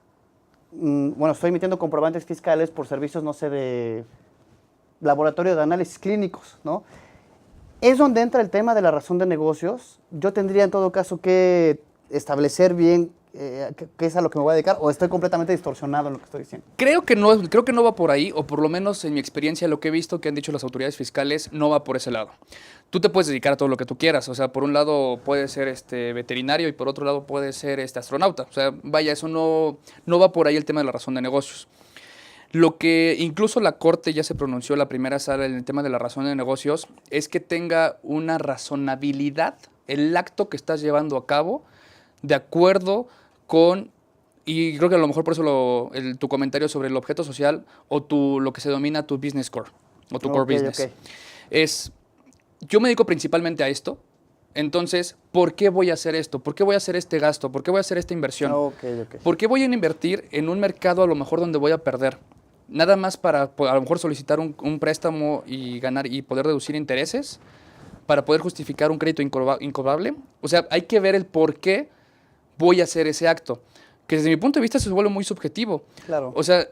estoy emitiendo comprobantes fiscales por servicios, no sé, de laboratorio de análisis clínicos, ¿no? Es donde entra el tema de la razón de negocios. Yo tendría en todo caso que establecer bien qué es a lo que me voy a dedicar, o estoy completamente distorsionado en lo que estoy diciendo. Creo que no va por ahí, o por lo menos en mi experiencia lo que he visto que han dicho las autoridades fiscales no va por ese lado. Tú te puedes dedicar a todo lo que tú quieras, o sea, por un lado puedes ser veterinario y por otro lado puedes ser astronauta. O sea, vaya, eso no va por ahí el tema de la razón de negocios. Lo que incluso la Corte ya se pronunció, la primera sala, en el tema de la razón de negocios, es que tenga una razonabilidad el acto que estás llevando a cabo de acuerdo con, y creo que a lo mejor por eso tu comentario sobre el objeto social o lo que se denomina tu business core o tu core business. Ok. Yo me dedico principalmente a esto, Entonces, ¿por qué voy a hacer esto? ¿Por qué voy a hacer este gasto? ¿Por qué voy a hacer esta inversión? Ok. ¿Por qué voy a invertir en un mercado a lo mejor donde voy a perder? Nada más para a lo mejor solicitar un préstamo y ganar y poder deducir intereses para poder justificar un crédito incobrable. O sea, hay que ver el por qué voy a hacer ese acto, que desde mi punto de vista se vuelve muy subjetivo. Claro. O sea,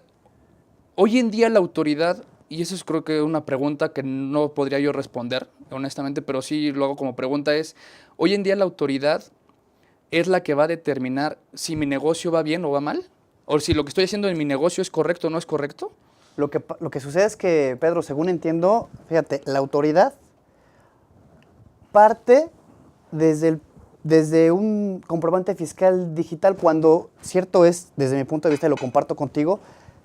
hoy en día la autoridad, y eso es creo que una pregunta que no podría yo responder, honestamente, pero sí lo hago como pregunta, es, hoy en día la autoridad es la que va a determinar si mi negocio va bien o va mal, o si lo que estoy haciendo en mi negocio es correcto o no es correcto. Lo que sucede es que, Pedro, según entiendo, fíjate, la autoridad parte desde un comprobante fiscal digital cuando, cierto es, desde mi punto de vista, y lo comparto contigo,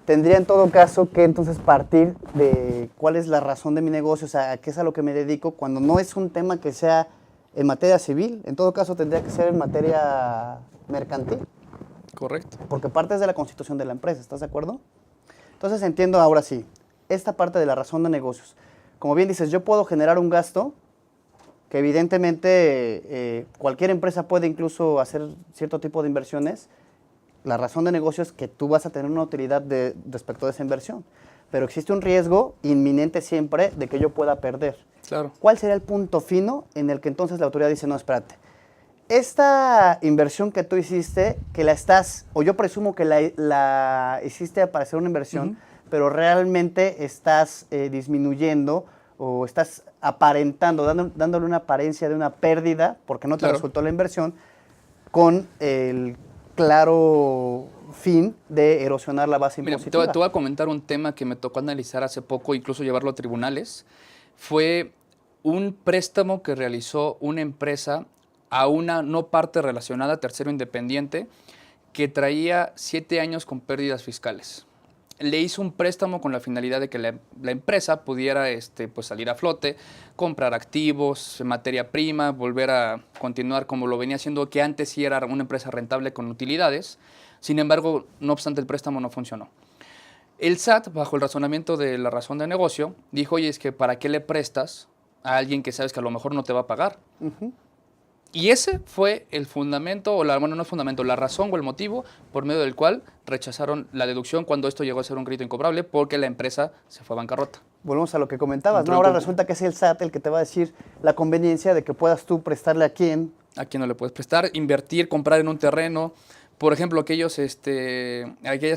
tendría en todo caso que entonces partir de cuál es la razón de mi negocio, o sea, a qué es a lo que me dedico, cuando no es un tema que sea en materia civil, en todo caso tendría que ser en materia mercantil. Correcto. Porque parte es de la constitución de la empresa, ¿estás de acuerdo? Entonces entiendo ahora sí, esta parte de la razón de negocios. Como bien dices, yo puedo generar un gasto que evidentemente cualquier empresa puede incluso hacer cierto tipo de inversiones. La razón de negocio es que tú vas a tener una utilidad respecto de esa inversión, pero existe un riesgo inminente siempre de que yo pueda perder. Claro. ¿Cuál sería el punto fino en el que entonces la autoridad dice, no, espérate, esta inversión que tú hiciste, que la estás, o yo presumo que la hiciste para hacer una inversión, pero realmente estás disminuyendo o estás aparentando, dándole una apariencia de una pérdida, porque no te resultó la inversión, con el claro fin de erosionar la base impositiva? Mira, te voy a comentar un tema que me tocó analizar hace poco, incluso llevarlo a tribunales. Fue un préstamo que realizó una empresa a una no parte relacionada, tercero independiente, que traía 7 años con pérdidas fiscales. Le hizo un préstamo con la finalidad de que la empresa pudiera pues salir a flote, comprar activos, materia prima, volver a continuar como lo venía haciendo, que antes sí era una empresa rentable con utilidades. Sin embargo, no obstante, el préstamo no funcionó. El SAT, bajo el razonamiento de la razón de negocio, dijo, oye, es que ¿para qué le prestas a alguien que sabes que a lo mejor no te va a pagar? Y ese fue el fundamento, bueno, no el fundamento, la razón o el motivo por medio del cual rechazaron la deducción cuando esto llegó a ser un crédito incobrable, porque la empresa se fue a bancarrota. Volvemos a lo que comentabas, ¿no? Ahora resulta que es el SAT el que te va a decir la conveniencia de que puedas tú prestarle a quién. A quién no le puedes prestar, invertir, comprar en un terreno. Por ejemplo, aquellas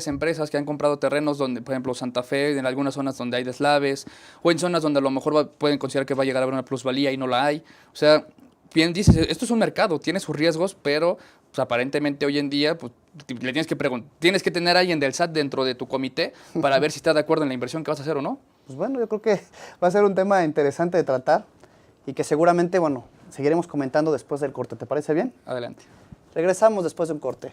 empresas que han comprado terrenos donde, por ejemplo, Santa Fe, en algunas zonas donde hay deslaves, o en zonas donde a lo mejor pueden considerar que va a llegar a haber una plusvalía y no la hay. O sea, bien dices, esto es un mercado, tiene sus riesgos, pero pues, aparentemente hoy en día pues, le tienes que tener a alguien del SAT dentro de tu comité para ver si está de acuerdo en la inversión que vas a hacer o no. Pues bueno, yo creo que va a ser un tema interesante de tratar y que seguramente, bueno, seguiremos comentando después del corte. ¿Te parece bien? Adelante. Regresamos después de un corte.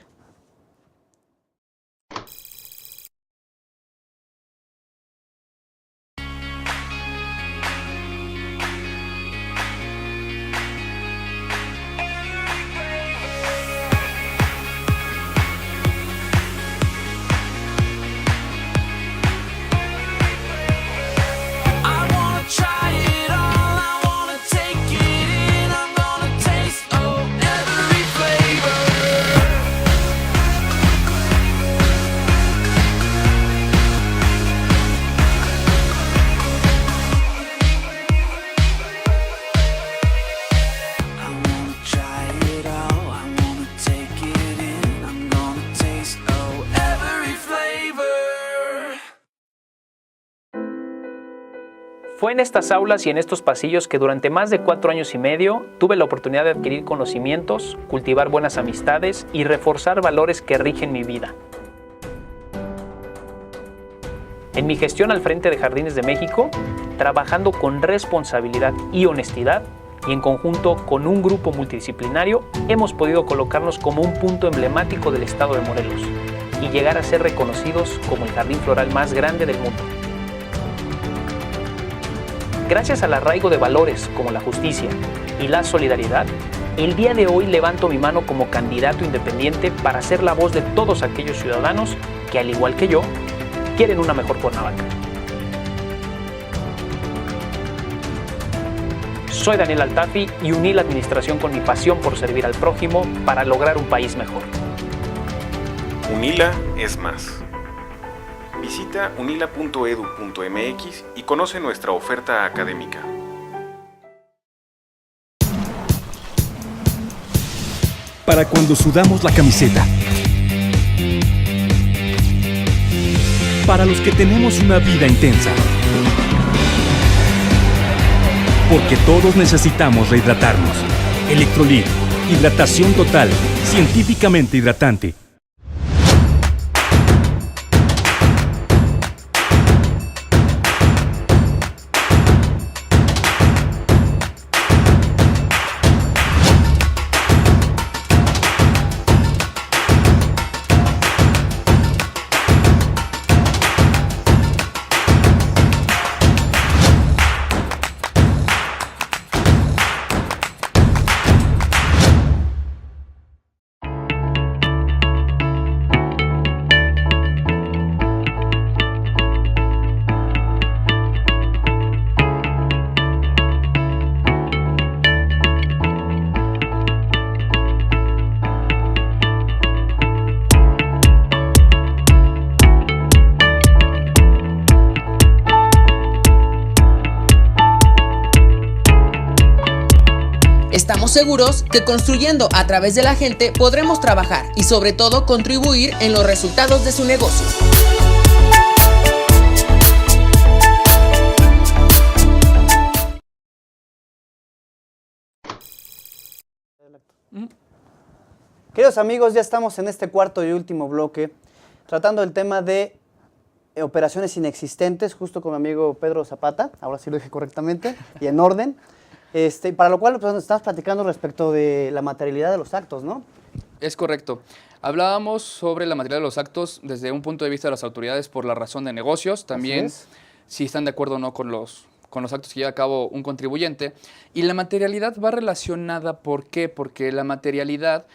Fue en estas aulas y en estos pasillos que durante más de 4 años y medio tuve la oportunidad de adquirir conocimientos, cultivar buenas amistades y reforzar valores que rigen mi vida. En mi gestión al frente de Jardines de México, trabajando con responsabilidad y honestidad, y en conjunto con un grupo multidisciplinario, hemos podido colocarnos como un punto emblemático del estado de Morelos y llegar a ser reconocidos como el jardín floral más grande del mundo. Gracias al arraigo de valores como la justicia y la solidaridad, el día de hoy levanto mi mano como candidato independiente para ser la voz de todos aquellos ciudadanos que, al igual que yo, quieren una mejor Cuernavaca. Soy Daniel Altafi y uní la administración con mi pasión por servir al prójimo para lograr un país mejor. UNILA es más. Visita unila.edu.mx y conoce nuestra oferta académica. Para cuando sudamos la camiseta. Para los que tenemos una vida intensa. Porque todos necesitamos rehidratarnos. Electrolit, hidratación total, científicamente hidratante. Estamos seguros que construyendo a través de la gente podremos trabajar y sobre todo contribuir en los resultados de su negocio. Queridos amigos, ya estamos en este cuarto y último bloque tratando el tema de operaciones inexistentes, justo con mi amigo Pedro Zapata, ahora sí lo dije correctamente y en orden. Para lo cual pues, nos estamos platicando respecto de la materialidad de los actos, ¿no? Es correcto. Hablábamos sobre la materialidad de los actos desde un punto de vista de las autoridades por la razón de negocios, también si están de acuerdo o no con los actos que lleva a cabo un contribuyente. Y la materialidad va relacionada, ¿por qué? Porque la materialidad,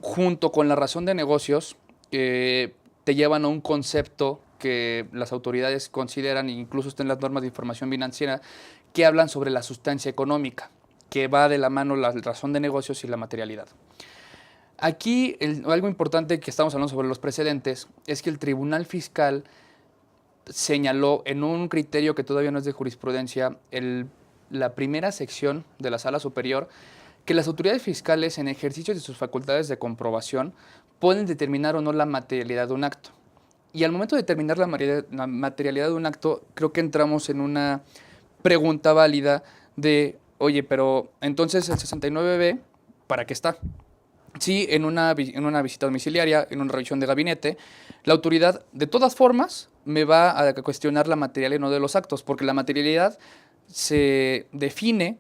junto con la razón de negocios, te llevan a un concepto que las autoridades consideran, incluso está en las normas de información financiera, que hablan sobre la sustancia económica, que va de la mano la razón de negocios y la materialidad. Aquí algo importante que estamos hablando sobre los precedentes es que el Tribunal Fiscal señaló en un criterio que todavía no es de jurisprudencia, la primera sección de la Sala Superior, que las autoridades fiscales en ejercicio de sus facultades de comprobación pueden determinar o no la materialidad de un acto. Y al momento de determinar la materialidad de un acto, creo que entramos en una pregunta válida de, oye, pero entonces el 69B, ¿para qué está? Sí, en una visita domiciliaria, en una revisión de gabinete, la autoridad de todas formas me va a cuestionar la materialidad no de los actos, porque la materialidad se define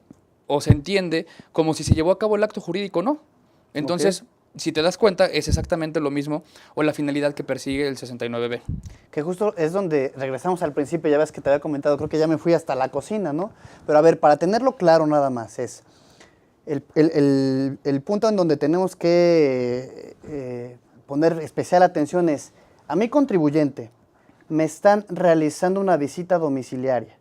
o se entiende como si se llevó a cabo el acto jurídico o no. Entonces, si te das cuenta, es exactamente lo mismo o la finalidad que persigue el 69B. Que justo es donde regresamos al principio, ya ves que te había comentado, creo que ya me fui hasta la cocina, ¿no? Pero a ver, para tenerlo claro nada más, es el punto en donde tenemos que poner especial atención es, a mi contribuyente me están realizando una visita domiciliaria.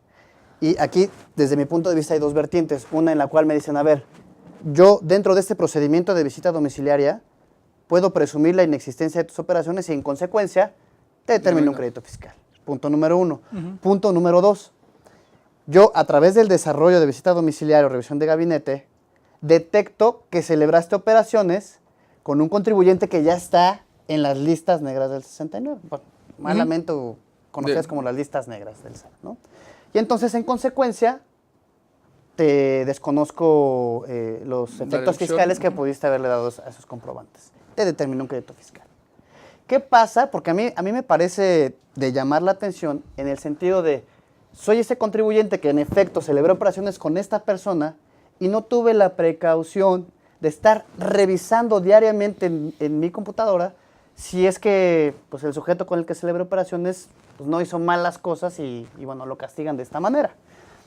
Y aquí, desde mi punto de vista, hay dos vertientes. Una en la cual me dicen, a ver, yo dentro de este procedimiento de visita domiciliaria puedo presumir la inexistencia de tus operaciones y en consecuencia te determino un crédito fiscal. Punto número uno. Punto número dos. Yo a través del desarrollo de visita domiciliaria o revisión de gabinete detecto que celebraste operaciones con un contribuyente que ya está en las listas negras del 69. Bueno, malamente conocidas como las listas negras del SAT, ¿no? Y entonces en consecuencia te desconozco los efectos fiscales que pudiste haberle dado a esos comprobantes. Te determino un crédito fiscal. ¿Qué pasa? Porque a mí me parece de llamar la atención en el sentido de, soy ese contribuyente que en efecto celebró operaciones con esta persona y no tuve la precaución de estar revisando diariamente en mi computadora si es que pues, el sujeto con el que celebré operaciones pues, no hizo mal las cosas y bueno, lo castigan de esta manera.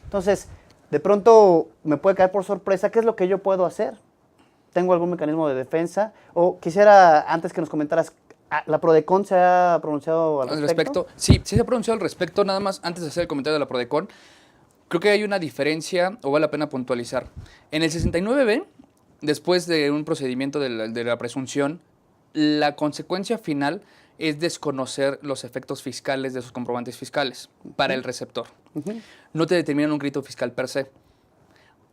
Entonces, de pronto me puede caer por sorpresa, ¿qué es lo que yo puedo hacer? ¿Tengo algún mecanismo de defensa? O quisiera, antes que nos comentaras, ¿la PRODECON se ha pronunciado al respecto? Sí, se ha pronunciado al respecto. Nada más, antes de hacer el comentario de la PRODECON, Creo que hay una diferencia, o vale la pena puntualizar. En el 69B, después de un procedimiento de la presunción, la consecuencia final es desconocer los efectos fiscales de esos comprobantes fiscales para el receptor. No te determinan un crédito fiscal per se.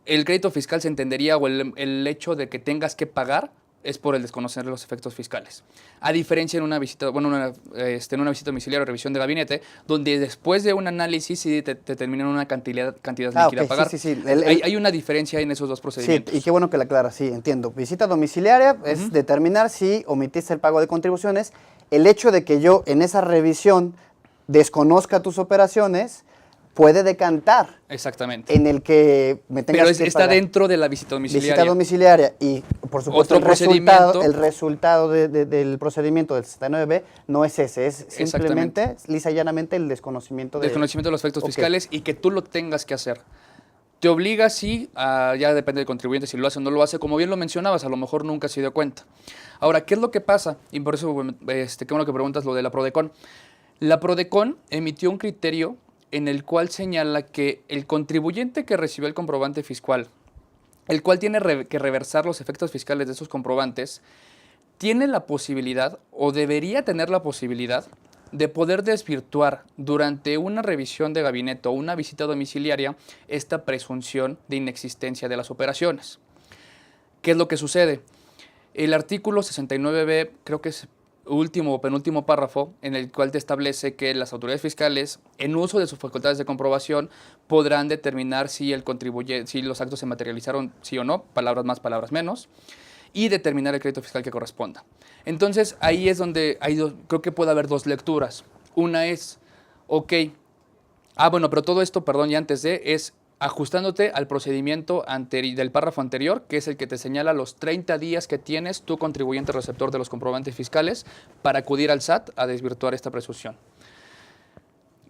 El crédito fiscal se entendería, o el hecho de que tengas que pagar, es por el desconocer los efectos fiscales. A diferencia en una visita, bueno, en una visita domiciliaria o revisión de gabinete, donde después de un análisis sí te determinan una cantidad líquida a pagar. Sí. Hay una diferencia en esos dos procedimientos. Sí, y qué bueno que la aclaras, sí, entiendo. Visita domiciliaria es determinar si omitiste el pago de contribuciones. El hecho de que yo en esa revisión desconozca tus operaciones puede decantar Exactamente. en el que me tengas Pero que está pagar. Dentro de la visita domiciliaria. Visita domiciliaria y, por supuesto, Otro procedimiento. el resultado del procedimiento del 69B no es ese, es simplemente, lisa y llanamente, el desconocimiento de los efectos fiscales y que tú lo tengas que hacer. Te obliga, sí, ya depende del contribuyente si lo hace o no lo hace, como bien lo mencionabas, a lo mejor nunca se dio cuenta. Ahora, ¿qué es lo que pasa? Y por eso, qué bueno que preguntas lo de la PRODECON. La PRODECON emitió un criterio en el cual señala que el contribuyente que recibió el comprobante fiscal, el cual tiene que reversar los efectos fiscales de esos comprobantes, tiene la posibilidad, o debería tener la posibilidad, de poder desvirtuar durante una revisión de gabinete o una visita domiciliaria esta presunción de inexistencia de las operaciones. ¿Qué es lo que sucede? El artículo 69B, creo que es último o penúltimo párrafo, en el cual te establece que las autoridades fiscales, en uso de sus facultades de comprobación, podrán determinar si los actos se materializaron sí o no, palabras más, palabras menos, y determinar el crédito fiscal que corresponda. Entonces, ahí es donde creo que puede haber dos lecturas. Una es, pero todo esto, perdón, y antes es ajustándote al procedimiento del párrafo anterior, que es el que te señala los 30 días que tienes tu contribuyente receptor de los comprobantes fiscales para acudir al SAT a desvirtuar esta presunción.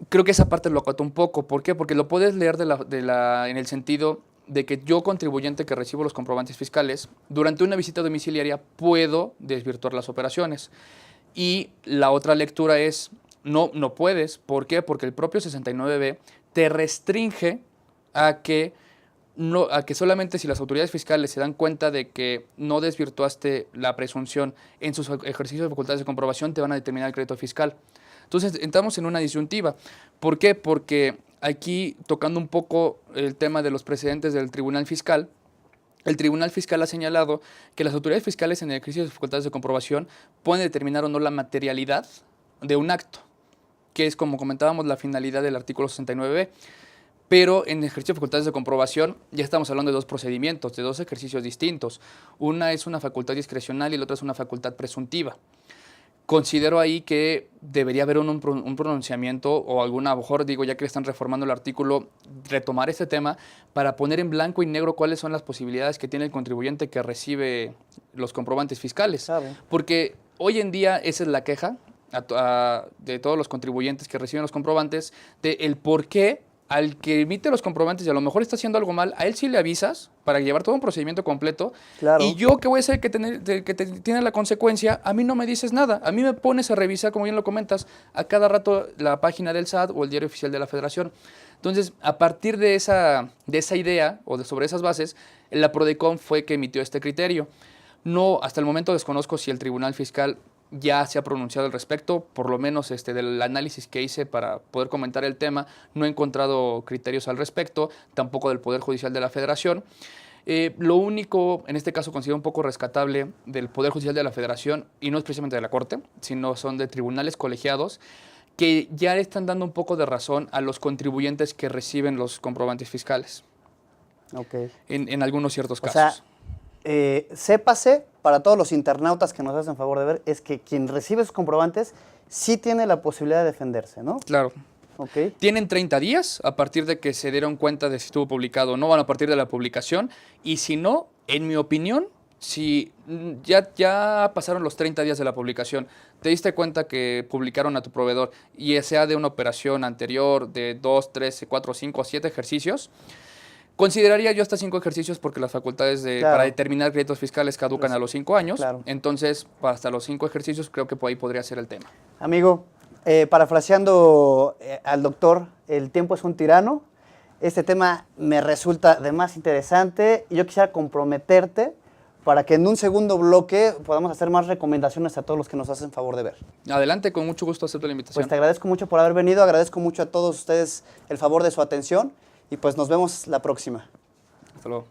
Creo que esa parte lo acoto un poco. ¿Por qué? Porque lo puedes leer en el sentido de que yo, contribuyente que recibo los comprobantes fiscales, durante una visita domiciliaria puedo desvirtuar las operaciones. Y la otra lectura es, no puedes. ¿Por qué? Porque el propio 69B te restringe a que solamente si las autoridades fiscales se dan cuenta de que no desvirtuaste la presunción en sus ejercicios de facultades de comprobación, te van a determinar el crédito fiscal. Entonces, entramos en una disyuntiva. ¿Por qué? Porque aquí, tocando un poco el tema de los precedentes del Tribunal Fiscal, el Tribunal Fiscal ha señalado que las autoridades fiscales en el ejercicio de facultades de comprobación pueden determinar o no la materialidad de un acto, que es, como comentábamos, la finalidad del artículo 69B. Pero en el ejercicio de facultades de comprobación ya estamos hablando de dos procedimientos, de dos ejercicios distintos. Una es una facultad discrecional y la otra es una facultad presuntiva. Considero ahí que debería haber un pronunciamiento o alguna, a lo mejor ya que están reformando el artículo, retomar este tema para poner en blanco y negro cuáles son las posibilidades que tiene el contribuyente que recibe los comprobantes fiscales. Claro. Porque hoy en día esa es la queja de todos los contribuyentes que reciben los comprobantes, de el por qué al que emite los comprobantes y a lo mejor está haciendo algo mal, a él sí le avisas para llevar todo un procedimiento completo. Claro. Y yo, que voy a ser el que tiene la consecuencia, a mí no me dices nada. A mí me pones a revisar, como bien lo comentas, a cada rato la página del SAT o el diario oficial de la Federación. Entonces, a partir de esa idea o sobre esas bases, la PRODECON fue que emitió este criterio. No, hasta el momento desconozco si el Tribunal Fiscal ya se ha pronunciado al respecto, por lo menos del análisis que hice para poder comentar el tema, no he encontrado criterios al respecto, tampoco del Poder Judicial de la Federación. Lo único, en este caso, considero un poco rescatable del Poder Judicial de la Federación, y no es precisamente de la Corte, sino son de tribunales colegiados, que ya están dando un poco de razón a los contribuyentes que reciben los comprobantes fiscales. Okay. En algunos ciertos casos. O sea, sépase, para todos los internautas que nos hacen favor de ver, es que quien recibe sus comprobantes sí tiene la posibilidad de defenderse, ¿no? Claro. Okay. Tienen 30 días a partir de que se dieron cuenta de si estuvo publicado o no, van a partir de la publicación, y si no, en mi opinión, si ya pasaron los 30 días de la publicación, te diste cuenta que publicaron a tu proveedor y sea de una operación anterior de 2, 3, 4, 5, 7 ejercicios, consideraría yo hasta 5 ejercicios porque las facultades para determinar créditos fiscales caducan a los 5 años. Claro. Entonces, hasta los 5 ejercicios creo que por ahí podría ser el tema. Amigo, parafraseando al doctor, el tiempo es un tirano. Este tema me resulta de más interesante y yo quisiera comprometerte para que en un segundo bloque podamos hacer más recomendaciones a todos los que nos hacen favor de ver. Adelante, con mucho gusto acepto la invitación. Pues te agradezco mucho por haber venido, agradezco mucho a todos ustedes el favor de su atención y pues nos vemos la próxima. Hasta luego.